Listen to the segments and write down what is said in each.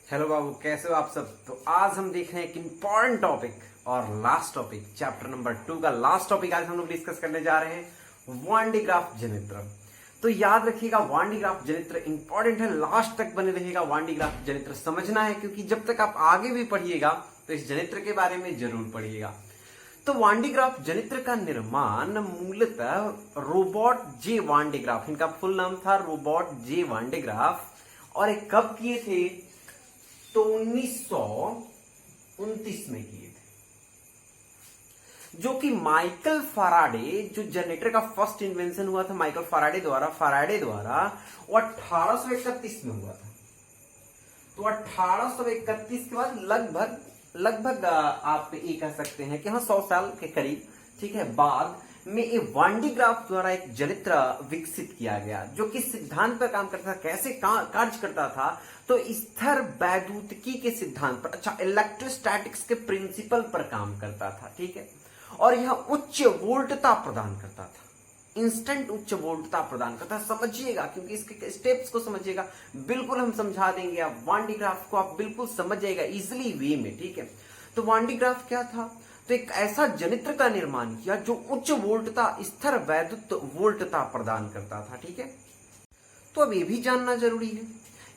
Hello बाबू, कैसे हो आप सब। तो आज हम देख रहे हैं एक इंपॉर्टेंट टॉपिक और लास्ट टॉपिक, चैप्टर नंबर 2 का लास्ट टॉपिक आज हम लोग डिस्कस करने जा रहे हैं, वान डी ग्राफ जनित्र। तो याद रखिएगा, वान डी ग्राफ जनित्र इंपॉर्टेंट है, लास्ट तक बने रहिएगा। वान डी ग्राफ जनित्र समझना है, क्योंकि जब तक आप आगे भी पढ़िएगा तो इस जनित्र के बारे में जरूर पढ़िएगा। तो वान डी ग्राफ जनित्र का निर्माण मूलतः रोबर्ट जे वान डे ग्राफ, इनका फुल नाम था रोबर्ट जे वान डे ग्राफ, और एक कब किए थे तो 1929 में किए थे। जो कि माइकल फैराडे, जो जनरेटर का फर्स्ट इन्वेंशन हुआ था माइकल फैराडे द्वारा वो 1831 में हुआ था। तो 1831 के बाद लगभग आप ये कह सकते हैं कि हाँ 100 साल के करीब, ठीक है, बाद में ये वान डी ग्राफ द्वारा एक जनित्र विकसित किया गया, जो कि सिद्धांत पर काम करता था। कैसे कार्य करता था तो स्थिर वैद्युतिकी के सिद्धांत पर, अच्छा, इलेक्ट्रोस्टैटिक्स के प्रिंसिपल पर काम करता था, ठीक है। और यह उच्च वोल्टता प्रदान करता था, इंस्टेंट उच्च वोल्टता प्रदान करता है। समझिएगा, क्योंकि इसके स्टेप्स को समझिएगा, बिल्कुल हम समझा देंगे। आप वान डी ग्राफ को आप बिल्कुल समझ जाएगा इजिली वे में, ठीक है। तो वान डी ग्राफ क्या था, तो एक ऐसा जनित्र का निर्माण किया जो उच्च वोल्टता, स्थिर वैद्युत वोल्टता प्रदान करता था, ठीक है। तो अब ये भी जानना जरूरी है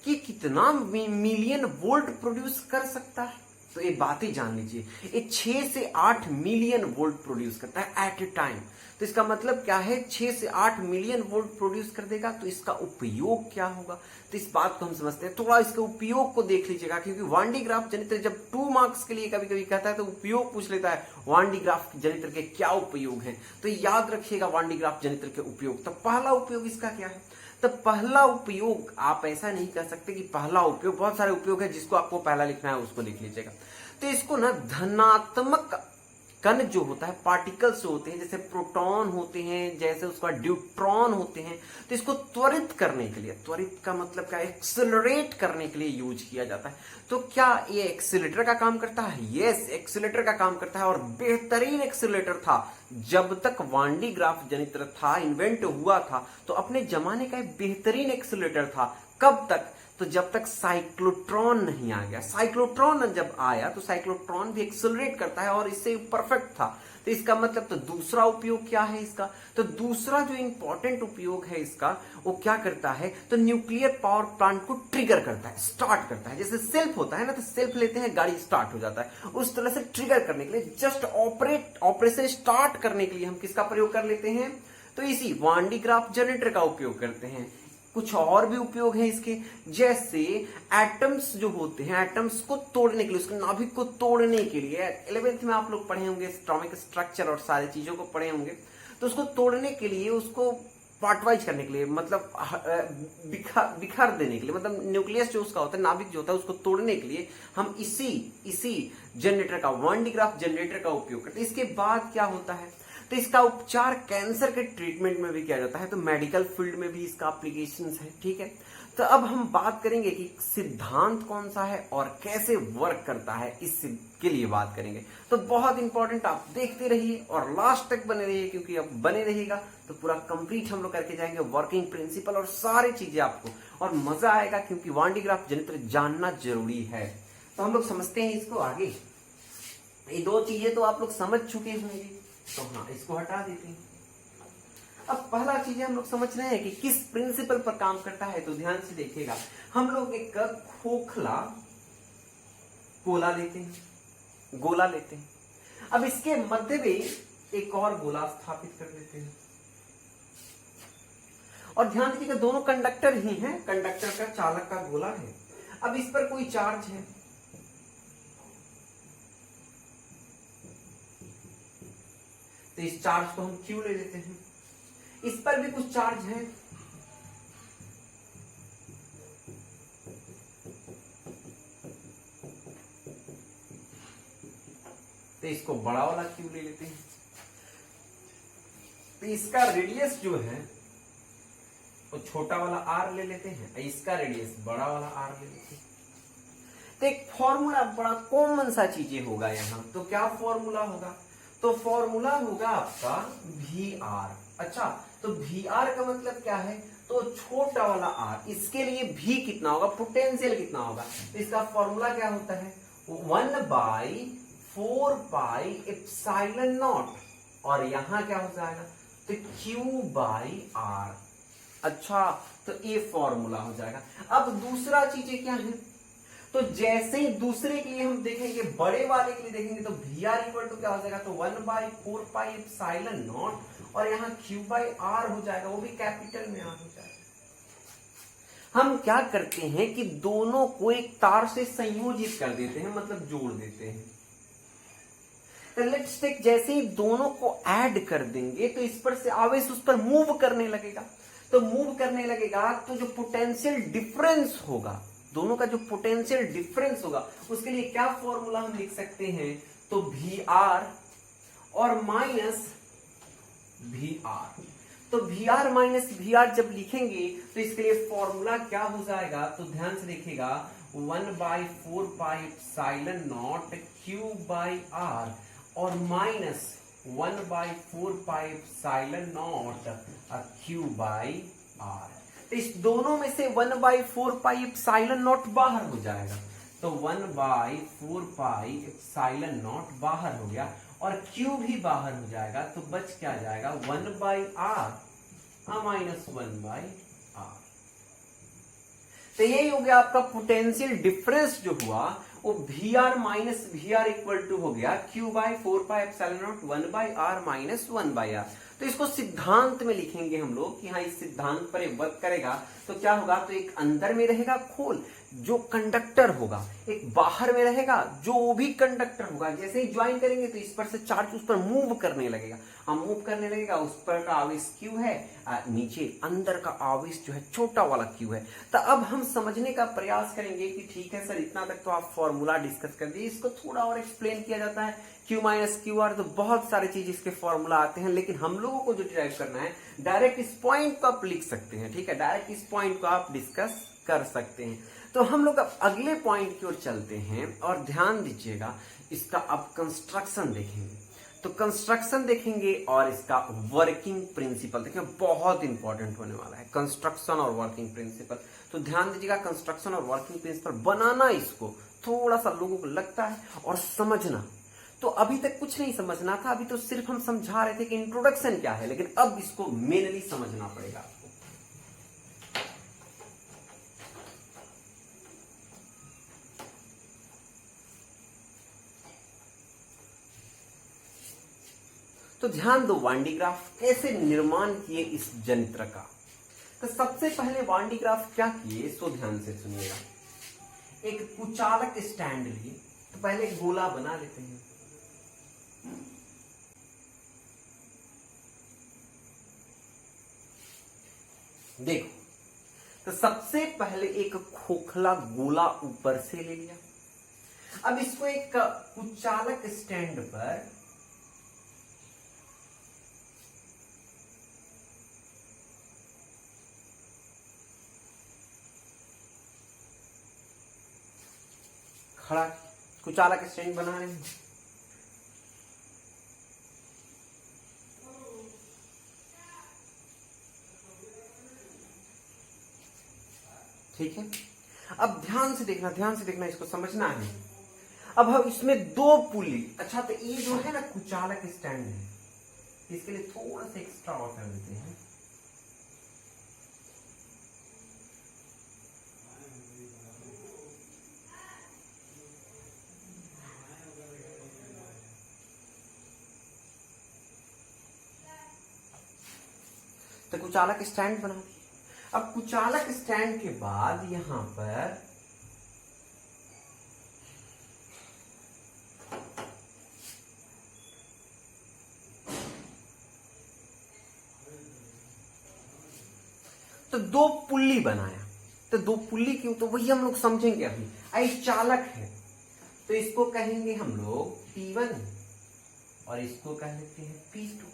कि कितना मिलियन वोल्ट प्रोड्यूस कर सकता है। तो ये बातें जान लीजिए, ये 6 से 8 मिलियन वोल्ट प्रोड्यूस करता है एट ए टाइम। तो इसका मतलब क्या है, 6 से 8 मिलियन वोल्ट प्रोड्यूस कर देगा। तो इसका उपयोग क्या होगा, तो इस बात को हम समझते हैं। थोड़ा इसके उपयोग को देख लीजिएगा, क्योंकि वान डी ग्राफ जनित्र जब 2 मार्क्स के लिए कभी कभी कहता है तो उपयोग पूछ लेता है, वान डी ग्राफ जनित्र के क्या उपयोग है। तो याद रखिएगा वान डी ग्राफ जनित्र के उपयोग। तो पहला उपयोग इसका क्या है, तो पहला उपयोग, आप ऐसा नहीं कह सकते कि पहला उपयोग, बहुत सारे उपयोग है, जिसको आपको पहला लिखना है उसको लिख लीजिएगा। तो इसको ना धनात्मक कण जो होता है, पार्टिकल्स होते हैं, जैसे प्रोटॉन होते हैं, जैसे उसका ड्यूट्रॉन होते हैं, तो इसको त्वरित करने के लिए, त्वरित का मतलब क्या, एक्सेलरेट करने के लिए यूज किया जाता है। तो क्या ये एक्सेलेटर का काम करता है? यस, एक्सेलेटर का काम करता है, और बेहतरीन एक्सेलेटर था। जब तक वान डी ग्राफ जनित्र था, इन्वेंट हुआ था, तो अपने जमाने का एक बेहतरीन एक्सेलेटर था। कब तक, तो जब तक साइक्लोट्रॉन नहीं आ गया। साइक्लोट्रॉन जब आया तो साइक्लोट्रॉन भी एक्सेलरेट करता है, और इससे परफेक्ट था। तो इसका मतलब, तो दूसरा उपयोग क्या है इसका, तो दूसरा जो इंपॉर्टेंट उपयोग है इसका, वो क्या करता है, तो न्यूक्लियर पावर प्लांट को ट्रिगर करता है, स्टार्ट करता है। जैसे सेल्फ होता है ना, तो सेल्फ लेते हैं, गाड़ी स्टार्ट हो जाता है, उस तरह से ट्रिगर करने के लिए, जस्ट ऑपरेशन स्टार्ट करने के लिए हम किसका प्रयोग कर लेते हैं, तो इसी वान डी ग्राफ जनरेटर का उपयोग करते हैं। कुछ और भी उपयोग है इसके, जैसे एटम्स जो होते हैं, एटम्स को तोड़ने के लिए, उसके नाभिक को तोड़ने के लिए, 11th में आप लोग पढ़े होंगे एटॉमिक स्ट्रक्चर और सारी चीजों को पढ़े होंगे। तो उसको तोड़ने के लिए, उसको पार्टवाइज करने के लिए, मतलब बिखर देने के लिए, मतलब न्यूक्लियस जो उसका होता है, नाभिक जो होता है, उसको तोड़ने के लिए हम इसी जनरेटर का, वान डी ग्राफ जनरेटर का उपयोग करते हैं। इसके बाद क्या होता है, तो इसका उपचार कैंसर के ट्रीटमेंट में भी किया जाता है। तो मेडिकल फील्ड में भी इसका एप्लीकेशंस है, ठीक है। तो अब हम बात करेंगे कि सिद्धांत कौन सा है और कैसे वर्क करता है, इसके लिए बात करेंगे। तो बहुत इंपॉर्टेंट, आप देखते रहिए और लास्ट तक बने रहिए, क्योंकि अब बने रहिएगा तो पूरा कंप्लीट हम लोग करके जाएंगे, वर्किंग प्रिंसिपल और सारी चीजें आपको, और मजा आएगा, क्योंकि वान डी ग्राफ जनित्र जानना जरूरी है। तो हम लोग समझते हैं इसको आगे। ये 2 चीजें तो आप लोग समझ चुके होंगे, तो हाँ, इसको हटा देते हैं। अब पहला चीज हम लोग समझ रहे हैं कि किस प्रिंसिपल पर काम करता है। तो ध्यान से देखिएगा, हम लोग एक खोखला गोला लेते हैं, अब इसके मध्य में एक और गोला स्थापित कर देते हैं, और ध्यान दीजिएगा दोनों कंडक्टर ही हैं, कंडक्टर का, चालक का गोला है। अब इस पर कोई चार्ज है, तो इस चार्ज को हम Q ले लेते हैं। इस पर भी कुछ चार्ज है, तो इसको बड़ा वाला Q ले लेते हैं। तो इसका रेडियस जो है वो छोटा वाला R ले लेते हैं, इसका रेडियस बड़ा वाला R ले लेते हैं। तो एक फॉर्मूला बड़ा कॉमन सा चीजें होगा यहाँ। तो क्या फॉर्मूला होगा, तो फॉर्मूला होगा आपका VR। अच्छा, तो VR का मतलब क्या है, तो तो छोटा वाला r, इसके लिए भी कितना होगा, पोटेंशियल कितना होगा, तो इसका फॉर्मूला क्या होता है 1/4πε0, और यहां क्या हो जाएगा, तो Q/r। अच्छा, तो ये फॉर्मूला हो जाएगा। अब दूसरा चीजें क्या है, तो जैसे ही दूसरे के लिए हम देखेंगे, बड़े वाले के लिए देखेंगे, तो VR इक्वल टू क्या हो जाएगा, तो 1/4πε0, और यहाँ Q/r हो जाएगा, वो भी कैपिटल में r हो जाएगा। हम क्या करते हैं कि दोनों को एक तार से संयोजित कर देते हैं, मतलब जोड़ देते हैं। तो लेट्स टेक, जैसे ही दोनों को ऐड कर देंगे तो इस पर से आवेश उस पर मूव करने लगेगा, तो मूव करने लगेगा तो जो पोटेंशियल डिफरेंस होगा, दोनों का जो पोटेंशियल डिफरेंस होगा, उसके लिए क्या फॉर्मूला हम लिख सकते हैं, तो VR और माइनस VR। तो VR माइनस VR जब लिखेंगे तो इसके लिए फॉर्मूला क्या हो जाएगा, तो ध्यान से देखिएगा 1/4πε0 Q/r और माइनस 1/4πε0 Q/r। तो इस दोनों में से 1/4πε0 बाहर हो जाएगा, तो 1/4πε0 बाहर हो गया, और Q भी बाहर हो जाएगा, तो बच क्या जाएगा 1/r माइनस 1/r। तो यही हो गया आपका पोटेंशियल डिफरेंस जो हुआ, वो VR minus VR equal to हो गया Q/4πε0 1/r माइनस 1/r। तो इसको सिद्धांत में लिखेंगे हम लोग कि हाँ, इस सिद्धांत पर वर्क करेगा तो क्या होगा, तो एक अंदर में रहेगा खोल जो कंडक्टर होगा, एक बाहर में रहेगा जो भी कंडक्टर होगा। जैसे ही ज्वाइन करेंगे तो इस पर से चार्ज उस पर मूव करने लगेगा, हम मूव करने लगेगा, उस पर का आवेश Q है, नीचे अंदर का आवेश जो है छोटा वाला Q है। तो अब हम समझने का प्रयास करेंगे कि ठीक है सर, इतना तक तो आप फॉर्मूला डिस्कस कर दिए, इसको थोड़ा और एक्सप्लेन किया जाता है। Q माइनस QR, तो बहुत सारे चीज इसके फॉर्मूला आते हैं, लेकिन हम लोगों को जो डिराइव करना है, डायरेक्ट इस पॉइंट को आप लिख सकते हैं, ठीक है, डायरेक्ट इस पॉइंट को आप डिस्कस कर सकते हैं। तो हम लोग अब अगले पॉइंट की ओर चलते हैं, और ध्यान दीजिएगा, इसका अब कंस्ट्रक्शन देखेंगे। तो कंस्ट्रक्शन देखेंगे और इसका वर्किंग प्रिंसिपल देखेंगे, बहुत इंपॉर्टेंट होने वाला है कंस्ट्रक्शन और वर्किंग प्रिंसिपल। तो ध्यान दीजिएगा, कंस्ट्रक्शन और वर्किंग प्रिंसिपल बनाना, इसको थोड़ा सा लोगों को लगता है, और समझना तो अभी तक कुछ नहीं समझना था, अभी तो सिर्फ हम समझा रहे थे कि इंट्रोडक्शन क्या है, लेकिन अब इसको मेनली समझना पड़ेगा आपको। तो ध्यान दो, वान डी ग्राफ कैसे निर्माण किए इस जंत्र का। तो सबसे पहले वान डी ग्राफ क्या किए, सो ध्यान से सुनिएगा। एक कुचालक स्टैंड लिए, तो पहले एक गोला बना लेते हैं, देखो। तो सबसे पहले एक खोखला गोला ऊपर से ले लिया, अब इसको एक कुचालक स्टैंड पर खड़ा, कुचालक स्टैंड बना रहे हैं। ठीक है, अब ध्यान से देखना, ध्यान से देखना, इसको समझना है। अब हम इसमें दो पुली, अच्छा तो ये जो है ना कुचालक स्टैंड है, इसके लिए थोड़ा सा एक्स्ट्रा और कर देते हैं। तो कुचालक स्टैंड बना दिए। अब कुचालक स्टैंड के बाद यहां पर तो दो पुल्ली बनाया, तो दो पुल्ली क्यों, तो वही हम लोग समझेंगे अभी। आई चालक है, तो इसको कहेंगे हम लोग P1 और इसको कह लेते हैं P2,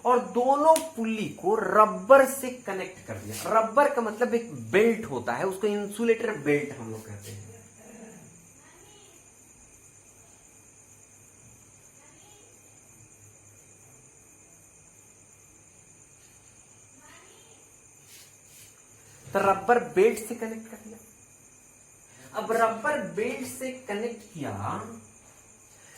और दोनों पुल्ली को रबर से कनेक्ट कर दिया। रबर का मतलब एक बेल्ट होता है, उसको इंसुलेटर बेल्ट हम लोग कहते हैं। तो रबर बेल्ट से कनेक्ट कर दिया। अब रबर बेल्ट से कनेक्ट किया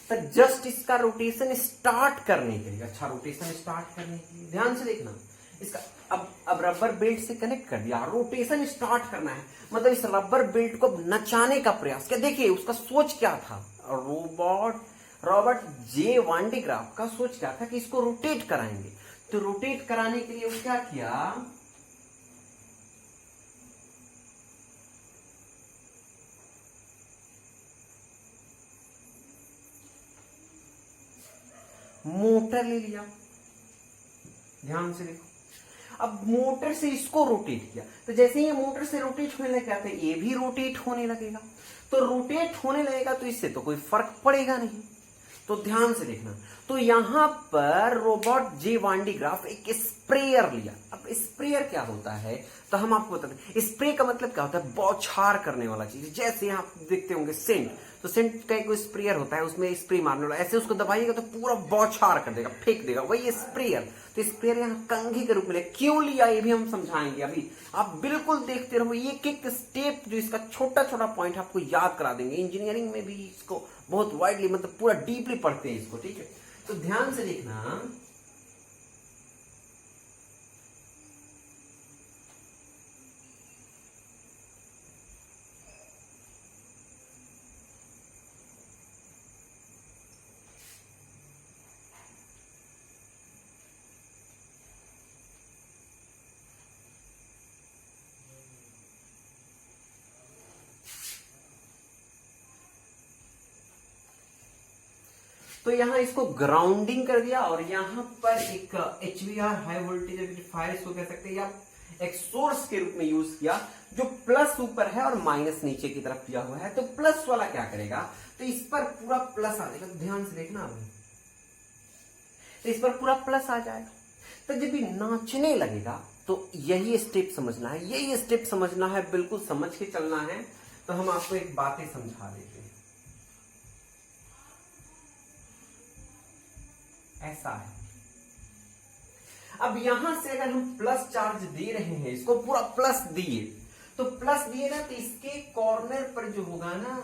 तो जस्ट इसका रोटेशन स्टार्ट करने के लिए, अच्छा रोटेशन स्टार्ट करने के लिए ध्यान से देखना इसका, अब रबर बेल्ट से कनेक्ट कर दिया, रोटेशन स्टार्ट करना है, मतलब इस रबर बेल्ट को नचाने का प्रयास क्या, देखिए उसका सोच क्या था, रॉबर्ट जे वान डे ग्राफ का सोच क्या था कि इसको रोटेट कराएंगे। तो रोटेट कराने के लिए वो क्या किया, मोटर ले लिया, ध्यान से देखो। अब मोटर से इसको रोटेट किया, तो जैसे ही ये मोटर से रोटेट होने लगेगा तो ये भी रोटेट होने लगेगा, तो रोटेट होने लगेगा तो इससे तो कोई फर्क पड़ेगा नहीं। तो ध्यान से देखना, तो यहां पर रॉबर्ट जे वान डे ग्राफ एक स्प्रेयर लिया। अब स्प्रेयर क्या होता है तो हम आपको बताते हैं, स्प्रे का मतलब क्या होता है, बौछार करने वाला चीज। जैसे आप देखते होंगे सेंट, तो सेंट का एक स्प्रेयर होता है, उसमें स्प्रे मारने वाला, ऐसे उसको दबाइएगा तो पूरा बौछार कर देगा, फेंक देगा, वही स्प्रेयर। तो स्प्रेयर यहाँ कंघी के रूप में क्यों लिया ये भी हम समझाएंगे अभी, आप बिल्कुल देखते रहो, एक एक स्टेप जो इसका छोटा छोटा पॉइंट आपको याद करा देंगे। इंजीनियरिंग में भी इसको बहुत वाइडली, मतलब पूरा डीपली पढ़ते हैं इसको, ठीक है। तो ध्यान से देखना, तो यहां इसको ग्राउंडिंग कर दिया और यहां पर एक HVR हाई वोल्टेज रेक्टिफायर इसको कह सकते हैं, या एक सोर्स के रूप में यूज किया, जो प्लस ऊपर है और माइनस नीचे की तरफ दिया हुआ है। तो प्लस वाला क्या करेगा, तो इस पर पूरा प्लस आ जाएगा, तो ध्यान से देखना अभी, तो इस पर पूरा प्लस आ जाएगा। तो जब ये नाचने लगेगा तो यही स्टेप समझना है, यही स्टेप समझना है, बिल्कुल समझ के चलना है। तो हम आपको एक बातें समझा देते हैं, ऐसा है। अब यहां से अगर हम प्लस चार्ज दे रहे हैं, इसको पूरा प्लस दिए, तो प्लस दिए ना, तो इसके कॉर्नर पर जो होगा ना,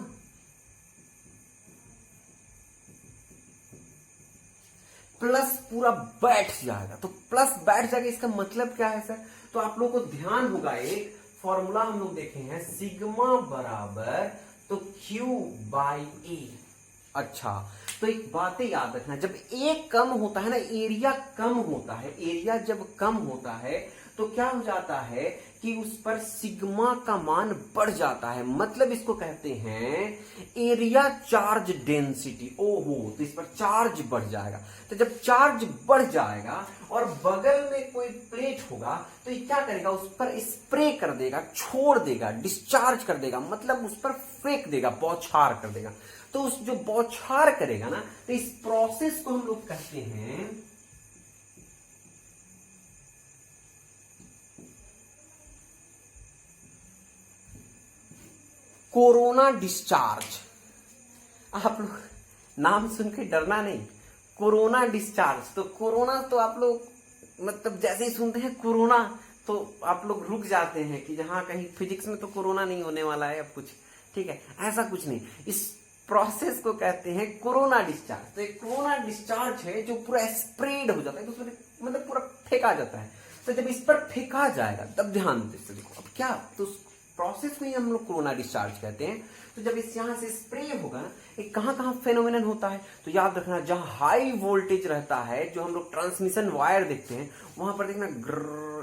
प्लस पूरा बैठ जाएगा। तो प्लस बैठ जाएगा, इसका मतलब क्या है सर, तो आप लोगों को ध्यान होगा, एक फॉर्मूला हम लोग देखे हैं, सिग्मा बराबर तो Q बाई ए। अच्छा, तो एक बात याद रखना, जब ए कम होता है ना, एरिया कम होता है, एरिया जब कम होता है तो क्या हो जाता है कि उस पर सिग्मा का मान बढ़ जाता है, मतलब इसको कहते हैं एरिया चार्ज डेंसिटी। ओहो, तो इस पर चार्ज बढ़ जाएगा। तो जब चार्ज बढ़ जाएगा और बगल में कोई प्लेट होगा तो ये क्या करेगा, उस पर स्प्रे कर देगा, छोड़ देगा, डिस्चार्ज कर देगा, मतलब उस पर फेंक देगा, बौछार कर देगा। तो उस जो बौछार करेगा ना, तो इस प्रोसेस को हम लोग कहते हैं कोरोना डिस्चार्ज। आप लोग नाम सुन के डरना नहीं, कोरोना डिस्चार्ज। तो कोरोना तो आप लोग मतलब जैसे ही सुनते हैं कोरोना तो आप लोग रुक जाते हैं कि जहां कहीं फिजिक्स में तो कोरोना नहीं होने वाला है अब कुछ, ठीक है, ऐसा कुछ नहीं। इस प्रोसेस को कहते हैं कोरोना डिस्चार्ज। तो एक कोरोना डिस्चार्ज है जो पूरा स्प्रेड हो जाता है, तो उसमें मतलब पूरा फेंका जाता है। तो जब इस पर फेंका जाएगा तब ध्यान से देखो, अब क्या, तो प्रोसेस को ही हम लोग कोरोना डिस्चार्ज कहते हैं। तो जब इस यहां से स्प्रे होगा ना, एक कहां कहां फेनोमेनन होता है, तो याद रखना, जहां हाई वोल्टेज रहता है, जो हम लोग ट्रांसमिशन वायर देखते हैं, वहां पर देखना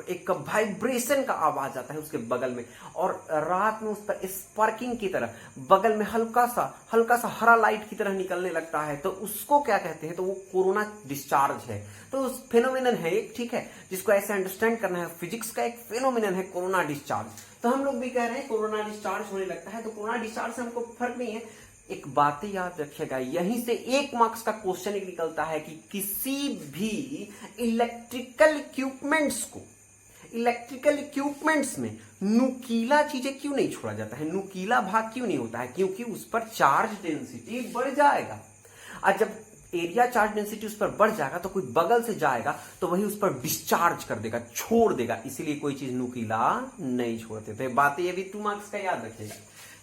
एक वाइब्रेशन का आवाज आता है उसके बगल में, और रात में उस पर स्पार्किंग की तरह बगल में हल्का सा हरा लाइट की तरह निकलने लगता है। तो उसको क्या कहते हैं, तो वो कोरोना डिस्चार्ज है। तो उस फेनोमेनन है एक, ठीक है, जिसको ऐसे अंडरस्टैंड करना है, फिजिक्स का एक फेनोमेनन है कोरोना डिस्चार्ज। तो हम लोग भी कह रहे हैं कोरोना डिस्चार्ज होने लगता है। तो कोरोना डिस्चार्ज से हमको फर्क नहीं है। एक बात याद रखिएगा, यहीं से 1 मार्क्स का क्वेश्चन निकलता है कि किसी भी इलेक्ट्रिकल इक्विपमेंट्स में नुकीला चीजें क्यों नहीं छोड़ा जाता है, नुकीला भाग क्यों नहीं होता है, क्योंकि उस पर चार्ज डेंसिटी बढ़ जाएगा। और जब एरिया चार्ज डेंसिटी उस पर बढ़ जाएगा तो कोई बगल से जाएगा तो वही उस पर डिस्चार्ज कर देगा, छोड़ देगा, इसीलिए कोई चीज नुकीला नहीं छोड़ते थे। बात ये भी 2 मार्क्स का याद रखेगा।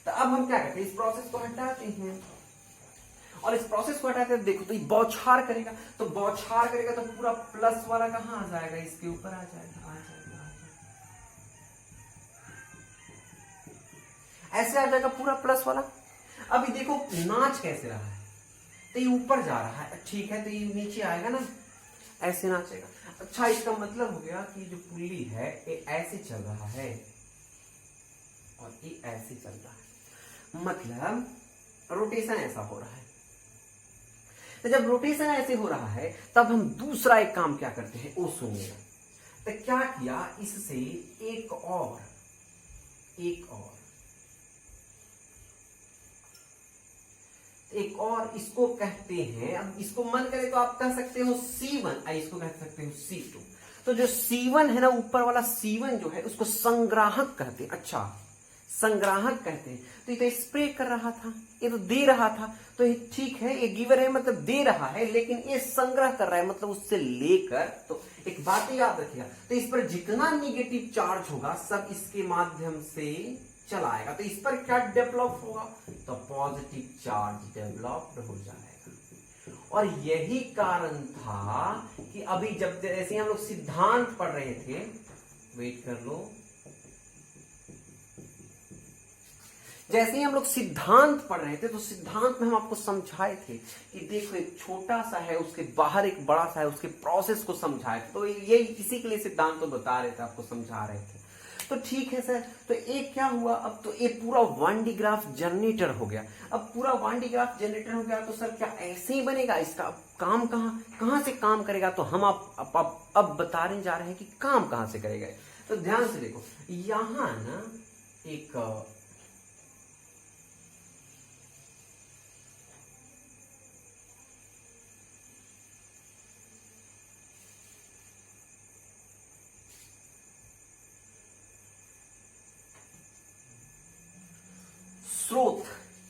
तो अब हम क्या करते हैं, इस प्रोसेस को हटाते हैं और इस प्रोसेस को हटाते हैं। देखो तो ये बौछार करेगा, तो बौछार करेगा तो पूरा प्लस वाला कहां आ जाएगा, इसके ऊपर आ जाएगा, आ जाएगा, ऐसे आ जाएगा पूरा प्लस वाला। अभी देखो नाच कैसे रहा है, तो ये ऊपर जा रहा है, ठीक है, तो ये नीचे आएगा ना, ऐसे नाचेगा। अच्छा, इसका मतलब हो गया कि जो पुल्ली है ये ऐसे चल रहा है और ये ऐसे चल रहा है, मतलब रोटेशन ऐसा हो रहा है। तो जब रोटेशन ऐसे हो रहा है तब हम दूसरा एक काम क्या करते हैं वो सुनिएगा। तो क्या किया, इससे एक और इसको कहते हैं, अब इसको मन करे तो आप कह सकते हो C1, इसको कह सकते हो C2। तो जो C1 है ना, ऊपर वाला C1 जो है उसको संग्राहक कहते हैं। अच्छा, संग्राहक कहते हैं। तो ये तो स्प्रे कर रहा था, ये तो दे रहा था, तो ये ठीक है, ये गिवर है मतलब दे रहा है, लेकिन ये संग्रह कर रहा है मतलब उससे लेकर। तो एक बात याद रखिएगा, तो इस पर जितना निगेटिव चार्ज होगा सब इसके माध्यम से चलाएगा, तो इस पर क्या डेवलप होगा, तो पॉजिटिव चार्ज डेवलप्ड हो जाएगा। और यही कारण था कि अभी जब जैसे हम लोग सिद्धांत पढ़ रहे थे, वेट कर लो, जैसे ही हम लोग सिद्धांत पढ़ रहे थे तो सिद्धांत में हम आपको समझाए थे कि देखो एक छोटा सा है, उसके बाहर एक बड़ा सा है, उसके प्रोसेस को समझाए। तो ये इसी के लिए सिद्धांत तो बता रहे थे, आपको समझा रहे थे। तो ठीक है सर, तो एक क्या हुआ, अब तो ये पूरा 1D ग्राफ जनरेटर हो गया। अब पूरा 1D ग्राफ जनरेटर हो गया तो सर क्या ऐसे ही बनेगा, इसका काम कहां से काम करेगा, तो हम अब बताने जा रहे हैं कि काम कहां से करेगा। तो ध्यान से देखो, यहां ना एक स्रोत,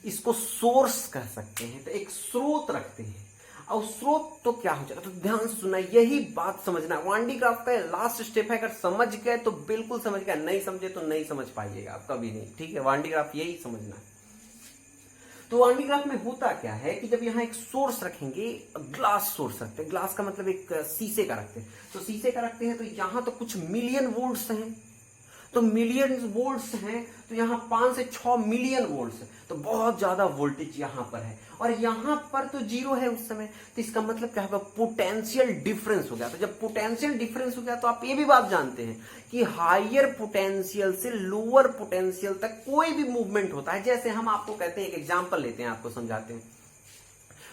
इसको सोर्स कह सकते हैं, तो एक स्रोत रखते हैं। और स्रोत तो क्या हो जाएगा, तो ध्यान सुनना, यही बात समझना। 1D ग्राफ का लास्ट स्टेप है, अगर समझ गए तो बिल्कुल समझ गए, नहीं समझे तो नहीं समझ पाइएगा आप कभी नहीं, ठीक है। 1D ग्राफ यही समझना है। तो 1D ग्राफ में होता क्या है कि जब यहाँ एक सोर्स रखेंगे, ग्लास सोर्स रखते हैं, ग्लास का मतलब एक शीशे का रखते हैं, तो शीशे का रखते हैं, तो यहाँ तो कुछ मिलियन वोल्ट्स हैं, तो मिलियन वोल्ट्स हैं, तो यहाँ 5 से 6 मिलियन वोल्ट्स है, तो बहुत ज्यादा वोल्टेज यहाँ पर है, और यहाँ पर तो 0 है उस समय। तो इसका मतलब क्या होगा, पोटेंशियल डिफरेंस हो गया। तो जब पोटेंशियल डिफरेंस हो गया तो आप ये भी बात जानते हैं कि हायर पोटेंशियल से लोअर पोटेंशियल तक कोई भी मूवमेंट होता है। जैसे हम आपको कहते हैं, एक एग्जाम्पल लेते हैं, आपको समझाते हैं।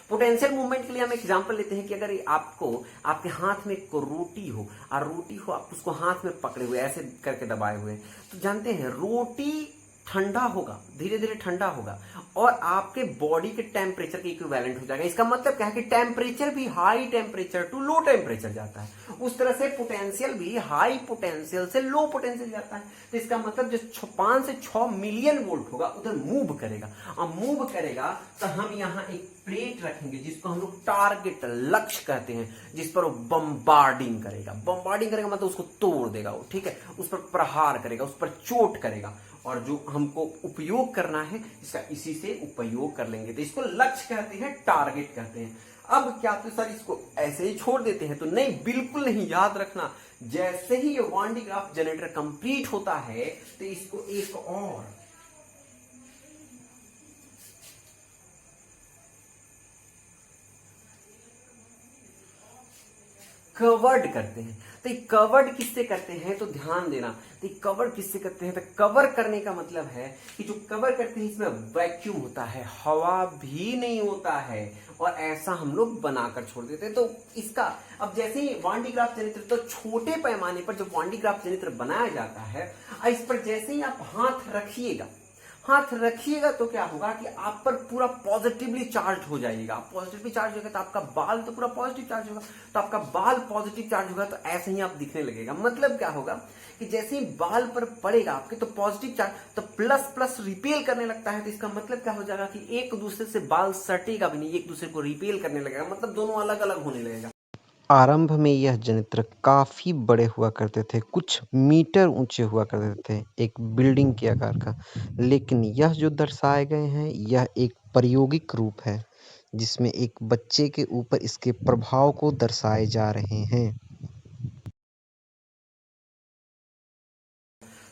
पोटेंशियल मूवमेंट के लिए हम एग्जांपल लेते हैं कि अगर आपको आपके हाथ में एक रोटी हो, और रोटी हो आप उसको हाथ में पकड़े हुए ऐसे करके दबाए हुए, तो जानते हैं रोटी ठंडा होगा, धीरे धीरे ठंडा होगा, और आपके बॉडी के टेम्परेचर के इक्विवेलेंट हो जाएगा। इसका मतलब क्या है कि टेम्परेचर भी high temperature to low temperature जाता है, उस तरह से पोटेंशियल भी हाई पोटेंशियल से लो पोटेंशियल जाता है। तो इसका मतलब जो 5 से 6 मिलियन वोल्ट होगा उधर मूव करेगा, और मूव करेगा तो हम यहाँ एक प्लेट रखेंगे जिसको हम लोग टारगेट, लक्ष्य कहते हैं, जिस पर वो बम्बार्डिंग करेगा। बम्बार्डिंग करेगा मतलब उसको तोड़ देगा वो, ठीक है, उस पर प्रहार करेगा, उस पर चोट करेगा, और जो हमको उपयोग करना है इसका इसी से उपयोग कर लेंगे। तो इसको लक्ष्य कहते हैं, टारगेट कहते हैं। अब क्या, तो सर इसको ऐसे ही छोड़ देते हैं, तो नहीं, बिल्कुल नहीं, याद रखना। जैसे ही ये 1D ग्राफ जनरेटर कंप्लीट होता है तो इसको एक और कवर्ड करते हैं। तो ये कवर्ड किससे करते हैं, तो ध्यान देना, तो ये कवर किससे करते हैं, तो कवर करने का मतलब है कि जो कवर करते हैं इसमें वैक्यूम होता है, हवा भी नहीं होता है, और ऐसा हम लोग बनाकर छोड़ देते हैं। तो इसका अब जैसे ही 1D ग्राफ जनरेटर, तो छोटे पैमाने पर जब 1D ग्राफ जनरेटर बनाया जाता है, इस पर जैसे ही आप हाथ रखिएगा, हाथ रखिएगा तो क्या होगा कि आप पर पूरा पॉजिटिवली चार्ज हो जाएगा। पॉजिटिवली चार्ज होगा तो आपका बाल तो पूरा पॉजिटिव चार्ज होगा, तो आपका बाल पॉजिटिव चार्ज होगा तो ऐसे ही आप दिखने लगेगा। मतलब क्या होगा कि जैसे ही बाल पर पड़ेगा आपके तो पॉजिटिव चार्ज तो प्लस प्लस रिपेल करने लगता है, तो इसका मतलब क्या हो जाएगा कि एक दूसरे से बाल सटेगा भी नहीं, एक दूसरे को रिपेल करने लगेगा, मतलब दोनों अलग अलग होने लगेगा। आरंभ में यह जनित्र काफ़ी बड़े हुआ करते थे, कुछ मीटर ऊंचे हुआ करते थे, एक बिल्डिंग के आकार का। लेकिन यह जो दर्शाए गए हैं, यह एक प्रायोगिक रूप है, जिसमें एक बच्चे के ऊपर इसके प्रभाव को दर्शाए जा रहे हैं।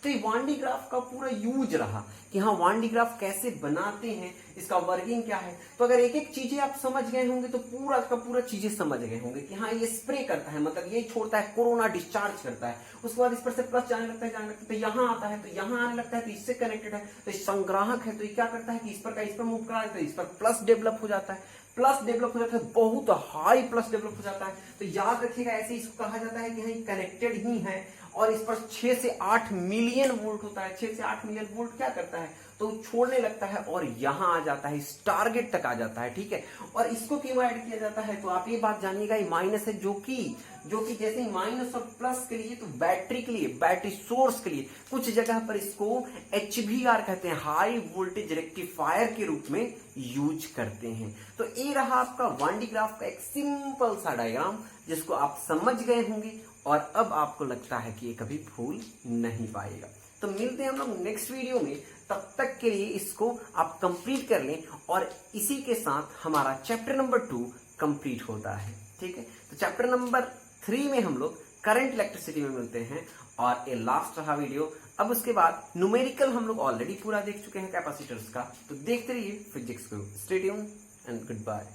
तो ये वांडी ग्राफ का पूरा यूज रहा कि हाँ वांडी ग्राफ कैसे बनाते हैं, इसका वर्किंग क्या है। तो अगर एक एक चीजें आप समझ गए होंगे तो पूरा का पूरा चीजें समझ गए होंगे कि हाँ ये स्प्रे करता है, मतलब ये छोड़ता है, कोरोना डिस्चार्ज करता है, उसके बाद इस पर से प्लस जाने लगता है, तो यहाँ आता है, तो यहाँ आने लगता है, तो इससे कनेक्टेड है, तो संग्राहक है, तो ये क्या करता है कि इस पर मूव करा देता है, इस पर प्लस डेवलप हो जाता है, प्लस डेवलप हो जाता है, बहुत हाई प्लस डेवलप हो जाता है। तो याद रखिएगा ऐसे इसको कहा जाता है कि हाँ कनेक्टेड ही है, और इस पर 6 से 8 मिलियन वोल्ट होता है। 6 से 8 मिलियन वोल्ट क्या करता है तो छोड़ने लगता है और यहां आ जाता है, इस टारगेट तक आ जाता है, ठीक है। और इसको क्यों ऐड किया जाता है तो आप ये बात जानिएगा, ये माइनस है, जो कि जैसे ही माइनस और प्लस के लिए तो बैटरी के लिए, बैटरी सोर्स के लिए कुछ जगह पर इसको HVR कहते हैं, हाई वोल्टेज रेक्टिफायर के रूप में यूज करते हैं। तो ये रहा आपका वांडी ग्राफ का एक सिंपल सा डायग्राम जिसको आप समझ गए होंगे, और अब आपको लगता है कि ये कभी भूल नहीं पाएगा। तो मिलते हैं हम लोग नेक्स्ट वीडियो में, तब तक के लिए इसको आप कंप्लीट कर लें, और इसी के साथ हमारा चैप्टर नंबर 2 कंप्लीट होता है, ठीक है। तो चैप्टर नंबर 3 में हम लोग करंट इलेक्ट्रिसिटी में मिलते हैं, और ये लास्ट रहा वीडियो। अब उसके बाद न्यूमेरिकल हम लोग ऑलरेडी पूरा देख चुके हैं कैपेसिटर्स का, तो देखते रहिए फिजिक्स को। Stay tuned and good bye.